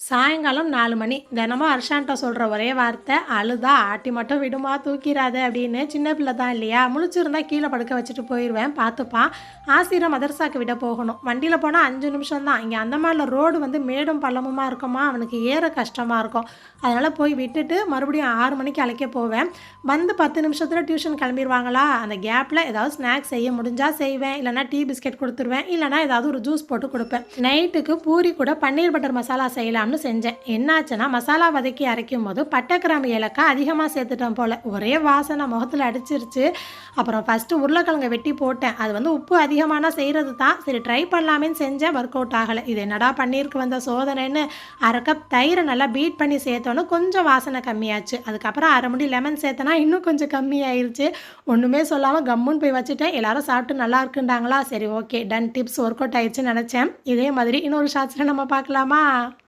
சாயங்காலம் 4 மணி. தினமும் அர்ஷான்ட்ட சொல்ற ஒரே வார்த்தை, "அழுதா ஆட்டி மட்டும் விடுமா, தூக்கிராத" அப்படின்னு. சின்ன பிள்ளை தான் இல்லையா? முழிச்சிருந்தா கீழ படுக்க வச்சுட்டு போயிருவேன், பார்த்துப்பான். ஆசிர மதரசாக்கு விட போகணும். வண்டியில போனா 5 நிமிஷம் தான். இங்க அந்தமான்ல ரோடு வந்து மேடும் பள்ளமுமா இருக்குமா, அவனுக்கு ஏற கஷ்டமா இருக்கும். அதனால போய் விட்டுட்டு மறுபடியும் 6 மணிக்கு அழைக்க போவேன். வந்து 10 நிமிஷத்துல டியூஷன் கிளம்பிருவாங்களா, அந்த கேப்ல ஏதாவது ஸ்நாக்ஸ் செய்ய முடிஞ்சா செய்வேன், இல்லைனா டீ பிஸ்கெட் கொடுத்துருவேன், இல்லைனா ஏதாவது ஒரு ஜூஸ் போட்டு கொடுப்பேன். நைட்டுக்கு பூரி கூட பன்னீர் பட்டர் மசாலா செய்யலாம்னு செஞ்சேன். என்னாச்சுன்னா, மசாலா வதக்கி அரைக்கும் போது பட்டை கிராம்பு ஏலக்காய் அதிகமாக சேர்த்துட்டேன் போல. ஒரே வாசனை முகத்தில் அடிச்சிருச்சு. அப்புறம் ஃபஸ்ட்டு உருளைக்கிழங்கை வெட்டி போட்டேன். அது வந்து உப்பு அதிகமான செய்கிறது தான். சரி ட்ரை பண்ணலாமேன்னு செஞ்சேன், ஒர்க் அவுட் ஆகலை. இது என்னடா பன்னீருக்கு வந்த சோதனைன்னு 1/2 கப் தயிரை நல்லா பீட் பண்ணி சேர்த்தோன்னு கொஞ்சம் வாசனை கம்மியாச்சு. அதுக்கப்புறம் 1/2 முடி லெமன் சேர்த்தனா இன்னும் கொஞ்சம் கம்மியாயிருச்சு. ஒன்றுமே சொல்லாமல் கம்முன்னு போய் வச்சுட்டேன். எல்லாரும் சாப்பிட்டு நல்லா இருக்குண்டாங்களா, சரி okay done, tips work out ஆயிடுச்சுன்னு நினச்சேன். இதே மாதிரி இன்னொரு ஷார்ட்ஸில் நம்ம பார்க்கலாமா?